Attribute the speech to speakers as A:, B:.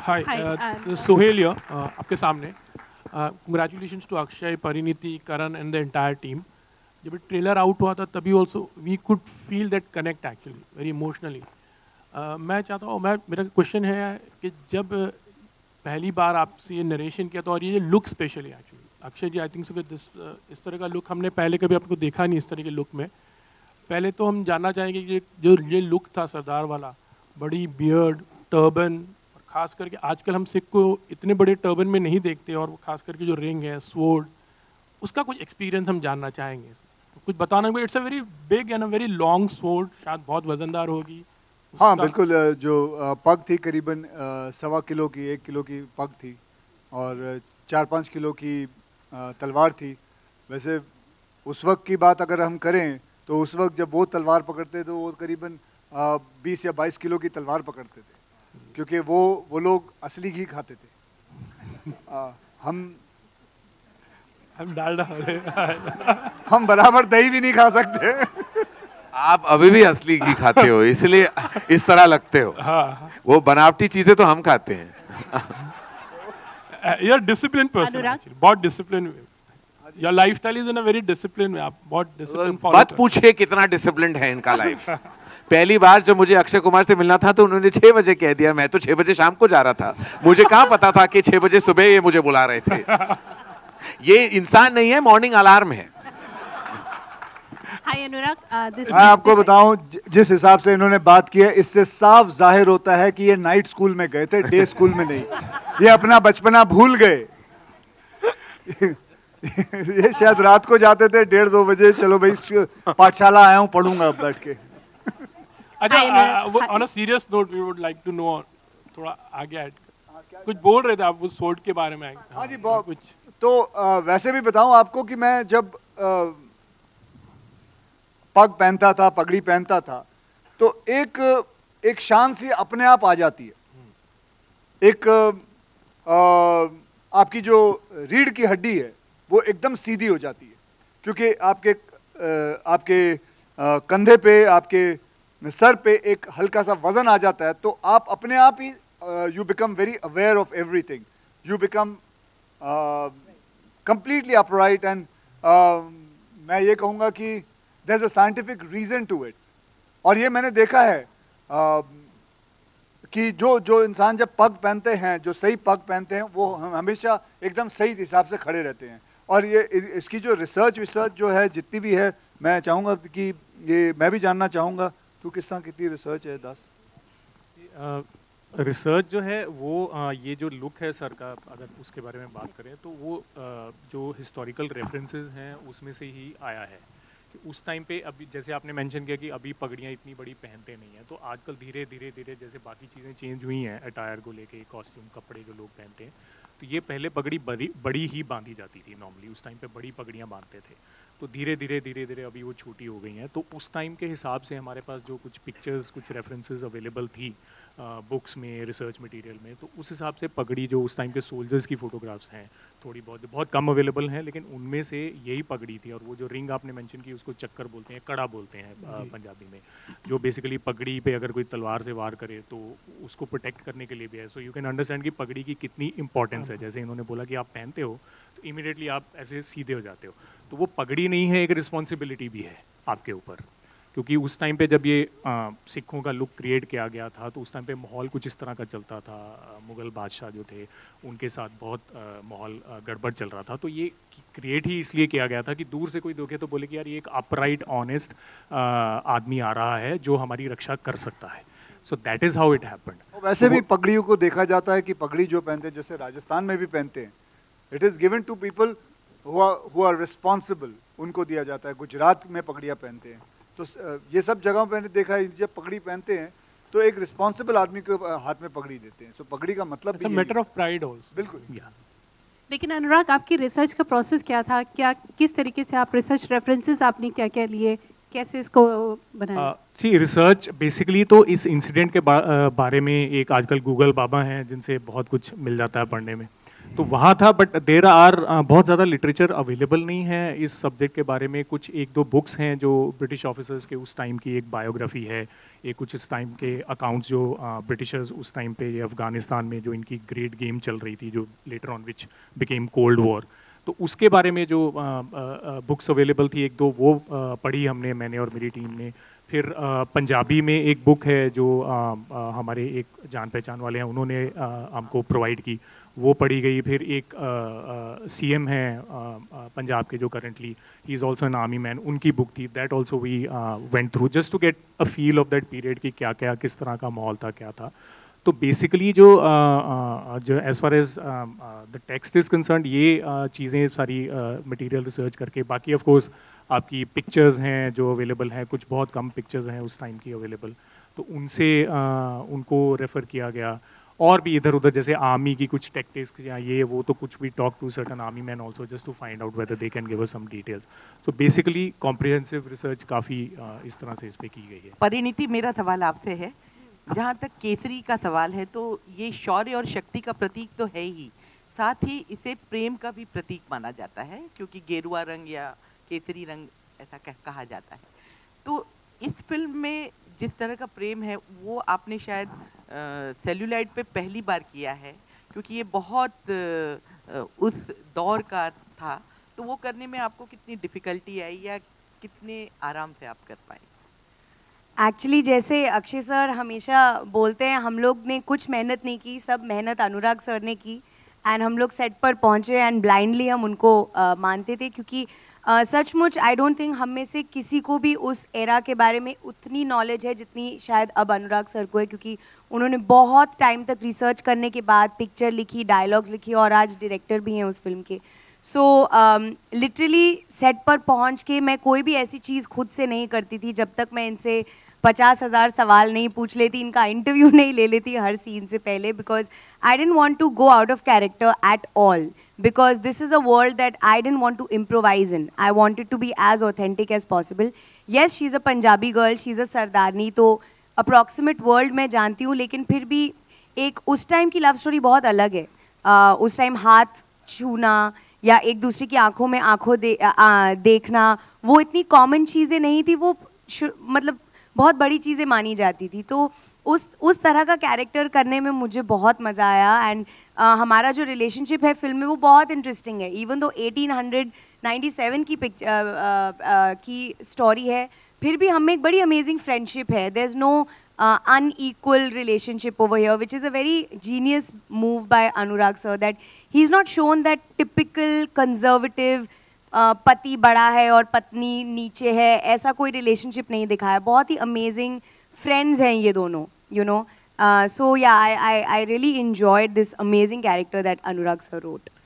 A: Hi,
B: Hi,
A: this is Sohail here, आपके सामने. Congratulations to Akshay, Pariniti, Karan and the entire team. जब trailer out हुआ था तभी also we could feel that connect actually very emotionally. मैं चाहता हूँ मेरा क्वेश्चन है कि जब पहली बार आपसे ये नरेशन किया था और ये look specially actually Akshay ji I think so this इस तरह का लुक हमने पहले कभी आपको देखा नहीं इस तरह के लुक में. पहले तो हम जानना चाहेंगे कि जो ये लुक था सरदार वाला, बड़ी बियर्ड, टर्बन, और ख़ास करके आजकल हम सिख को इतने बड़े टर्बन में नहीं देखते, और खास करके जो रिंग है, स्वॉर्ड, उसका कुछ एक्सपीरियंस हम जानना चाहेंगे. कुछ बताना. It's a very big and a very long sword, शायद बहुत वजनदार होगी.
C: हाँ बिल्कुल. जो पग थी करीबन 1.25 किलो की, 1 किलो की पग थी, और 4-5 किलो की तलवार थी. वैसे उस वक्त की बात अगर हम करें तो उस वक्त जब वो तलवार पकड़ते तो वो करीबन 20 या 22 किलो की तलवार पकड़ते थे, क्योंकि वो लोग असली घी खाते थे. हम
A: डालडा
C: हम बराबर दही भी नहीं खा सकते.
D: आप अभी भी असली घी खाते हो, इसलिए इस तरह लगते हो.
A: हाँ.
D: वो बनावटी चीजें तो हम खाते हैं.
A: यू आर डिसिप्लिन पर्सन, बहुत discipline. Your lifestyle is in a very discipline में. आप बहुत डिसिप्लिन फॉलो.
D: मत पूछिए कितना डिसिप्लिन्ड है इनका लाइफ. पहली बार जब मुझे अक्षय कुमार से मिलना था तो उन्होंने 6 बजे कह दिया. मैं तो 6 बजे शाम को जा रहा था, मुझे कहाँ पता था कि 6 बजे सुबह ये मुझे बुला रहे थे. ये इंसान नहीं है, मॉर्निंग अलार्म है.
B: Hi Anurag,
C: मैं आपको बताऊं, जिस हिसाब से इन्होंने बात की है, इससे साफ जाहिर होता है कि ये नाइट स्कूल में गए थे, डे स्कूल में नहीं. ये अपना बचपना भूल गए. ये शायद रात को जाते थे 1:30-2 बजे, चलो भाई पाठशाला आया हूं, पढ़ूंगा अब बैठ के.
A: अच्छा, on a serious note we would like to know, थोड़ा आगे ऐड कुछ बोल रहे थे आप वो स्वॉर्ड के बारे में.
C: हाँ जी, बहुत कुछ. तो वैसे भी बताऊं आपको कि मैं जब पग पहनता था, पगड़ी पहनता था, तो एक शान सी अपने आप आ जाती है. एक आपकी जो रीढ़ की हड्डी है वो एकदम सीधी हो जाती है, क्योंकि आपके कंधे पे, आपके सर पे एक हल्का सा वजन आ जाता है. तो आप अपने आप ही you become very aware of everything. You become completely upright, and मैं ये कहूँगा कि there's a scientific reason to it. और ये मैंने देखा है कि जो इंसान जब पग पहनते हैं, जो सही पग पहनते हैं, वो हमेशा एकदम सही हिसाब से खड़े रहते हैं. और ये इसकी जो रिसर्च जो है जितनी भी है, मैं चाहूँगा कि ये मैं भी जानना चाहूँगा. तो किस तरह कितनी रिसर्च है दास?
E: रिसर्च जो है वो ये जो लुक है सर का, अगर उसके बारे में बात करें तो वो जो हिस्टोरिकल रेफरेंसेस हैं उसमें से ही आया है. कि उस टाइम पे अभी जैसे आपने मेंशन किया कि अभी पगड़ियाँ इतनी बड़ी पहनते नहीं हैं, तो आजकल धीरे धीरे जैसे बाकी चीज़ें चेंज हुई हैं, अटायर को लेके, कॉस्ट्यूम, कपड़े जो लोग पहनते हैं, तो ये पहले पगड़ी बड़ी ही बांधी जाती थी. नॉर्मली उस टाइम पे बड़ी पगड़ियाँ बांधते थे, तो धीरे धीरे अभी वो छोटी हो गई हैं. तो उस टाइम के हिसाब से हमारे पास जो कुछ पिक्चर्स, कुछ रेफरेंसेस अवेलेबल थी बुक्स में, रिसर्च मटेरियल में, तो उस हिसाब से पगड़ी जो उस टाइम के सोल्जर्स की फ़ोटोग्राफ्स हैं, थोड़ी बहुत कम अवेलेबल हैं, लेकिन उनमें से यही पगड़ी थी. और वो जो रिंग आपने मेंशन की उसको चक्कर बोलते हैं, कड़ा बोलते हैं पंजाबी में, जो बेसिकली पगड़ी पे अगर कोई तलवार से वार करे तो उसको प्रोटेक्ट करने के लिए भी है. सो यू कैन अंडरस्टैंड कि पगड़ी की कितनी इंपॉर्टेंस है. जैसे इन्होंने बोला कि आप पहनते हो तो इमीडिएटली आप ऐसे सीधे हो जाते हो. तो वो पगड़ी नहीं है, एक रिस्पॉन्सिबिलिटी भी है आपके ऊपर, क्योंकि उस टाइम पे जब ये सिखों का लुक क्रिएट किया गया था तो उस टाइम पे माहौल कुछ इस तरह का चलता था. मुग़ल बादशाह जो थे उनके साथ बहुत माहौल गड़बड़ चल रहा था. तो ये क्रिएट ही इसलिए किया गया था कि दूर से कोई देखे तो बोले कि यार ये एक अपराइट, ऑनेस्ट आदमी आ रहा है जो हमारी रक्षा कर सकता है. So that is how it happened.
C: वैसे भी पगड़ियों को देखा जाता है कि पगड़ी जो पहनते हैं, जैसे राजस्थान में भी पहनते हैं, it is given to people who are responsible. उनको दिया जाता है. गुजरात में पगड़ियाँ पहनते हैं. तो ये सब जगहों पे मैंने देखा है, जब पगड़ी पहनते हैं तो एक रिस्पॉन्सिबल आदमी को हाथ में पगड़ी देते हैं. सो पगड़ी का मतलब भी
A: मैटर ऑफ प्राइड आल्सो.
C: बिल्कुल.
B: लेकिन अनुराग, आपकी रिसर्च का प्रोसेस क्या था? किस तरीके से आप रिसर्च रेफरेंसेस आपने क्या लिए, कैसे इसको बनाया?
E: सी रिसर्च बेसिकली तो इस इंसिडेंट के बारे में एक आजकल गूगल बाबा हैं जिनसे बहुत कुछ मिल जाता है पढ़ने में. तो वहाँ था, बट देर आर बहुत ज़्यादा लिटरेचर अवेलेबल नहीं है इस सब्जेक्ट के बारे में। कुछ एक दो बुक्स हैं जो ब्रिटिश ऑफिसर्स के उस टाइम की, एक बायोग्राफी है, एक कुछ इस टाइम के अकाउंट्स जो ब्रिटिशर्स उस टाइम पे अफ़गानिस्तान में जो इनकी ग्रेट गेम चल रही थी, जो later on which became cold war, तो उसके बारे में जो बुक्स अवेलेबल थी एक दो, वो पढ़ी हमने, मैंने और मेरी टीम ने। फिर पंजाबी में एक बुक है जो हमारे एक जान पहचान वाले हैं, उन्होंने हमको प्रोवाइड की, वो पढ़ी गई। फिर एक सीएम है पंजाब के जो currently, he is also an army man, उनकी बुक थी, that also we went through just to get a feel of that period कि क्या क्या किस तरह का माहौल था, क्या था। तो बेसिकली जो as far as the text is concern, ये चीज़ें सारी मटेरियल रिसर्च करके, बाकी ऑफ कोर्स आपकी पिक्चर्स हैं जो अवेलेबल हैं, कुछ बहुत कम पिक्चर्स हैं उस टाइम की अवेलेबल, तो उनसे उनको रेफ़र किया गया। और भी इधर उधर जैसे आर्मी की कुछ टैक्टिक्स या ये वो, तो कुछ भी talk to certain army man also just to find out whether they can give us some details. तो बेसिकली कॉम्प्रिहेंसिव रिसर्च काफ़ी इस तरह से इस पे की गई है।
F: परिणीति, मेरा सवाल आपसे है, जहाँ तक केसरी का सवाल है, तो ये शौर्य और शक्ति का प्रतीक तो है ही, साथ ही इसे प्रेम का भी प्रतीक माना जाता है, क्योंकि गेरुआ रंग या केसरी रंग ऐसा कहा जाता है। तो इस फिल्म में जिस तरह का प्रेम है वो आपने शायद सेल्यूलाइड पे पहली बार किया है, क्योंकि ये बहुत उस दौर का था, तो वो करने में आपको कितनी डिफ़िकल्टी आई या कितने आराम से आप कर पाए?
G: एक्चुअली जैसे अक्षय सर हमेशा बोलते हैं, हम लोग ने कुछ मेहनत नहीं की, सब मेहनत अनुराग सर ने की। एंड हम लोग सेट पर पहुँचे एंड ब्लाइंडली हम उनको मानते थे, क्योंकि सचमुच आई डोंट थिंक हम में से किसी को भी उस एरा के बारे में उतनी नॉलेज है जितनी शायद अब अनुराग सर को है, क्योंकि उन्होंने बहुत टाइम तक रिसर्च करने के बाद पिक्चर लिखी, डायलॉग्स लिखी, और आज डायरेक्टर भी हैं उस फिल्म के। सो लिटरली सेट पर पहुंच के मैं कोई भी ऐसी चीज़ खुद से नहीं करती थी जब तक मैं इनसे 50,000 सवाल नहीं पूछ लेती, इनका इंटरव्यू नहीं ले लेती हर सीन से पहले, because I don't want to go out of character at all, because this is a world that I didn't want to improvise in. I wanted to be as authentic as possible. Yes, she's a Punjabi girl, she's a सरदारनी, तो approximate world मैं जानती हूँ, लेकिन फिर भी एक उस time की लव स्टोरी बहुत अलग है। उस टाइम हाथ छूना या एक दूसरे की आंखों में आंखों देखना, वो इतनी कॉमन चीज़ें नहीं थी, वो मतलब बहुत बड़ी चीज़ें मानी जाती थी। तो उस तरह का कैरेक्टर करने में मुझे बहुत मज़ा आया। एंड हमारा जो रिलेशनशिप है फिल्म में वो बहुत इंटरेस्टिंग है। इवन दो 1897 की स्टोरी है, फिर भी हम में एक बड़ी अमेजिंग फ्रेंडशिप है। There is no unequal relationship over here, which is a very genius move by Anurag sir, that he's not shown that typical conservative पति बड़ा है और पत्नी नीचे है, ऐसा कोई रिलेशनशिप नहीं दिखाया। बहुत ही अमेजिंग फ्रेंड्स हैं ये दोनों, you know. So yeah, I really enjoyed this amazing character that Anurag sir wrote.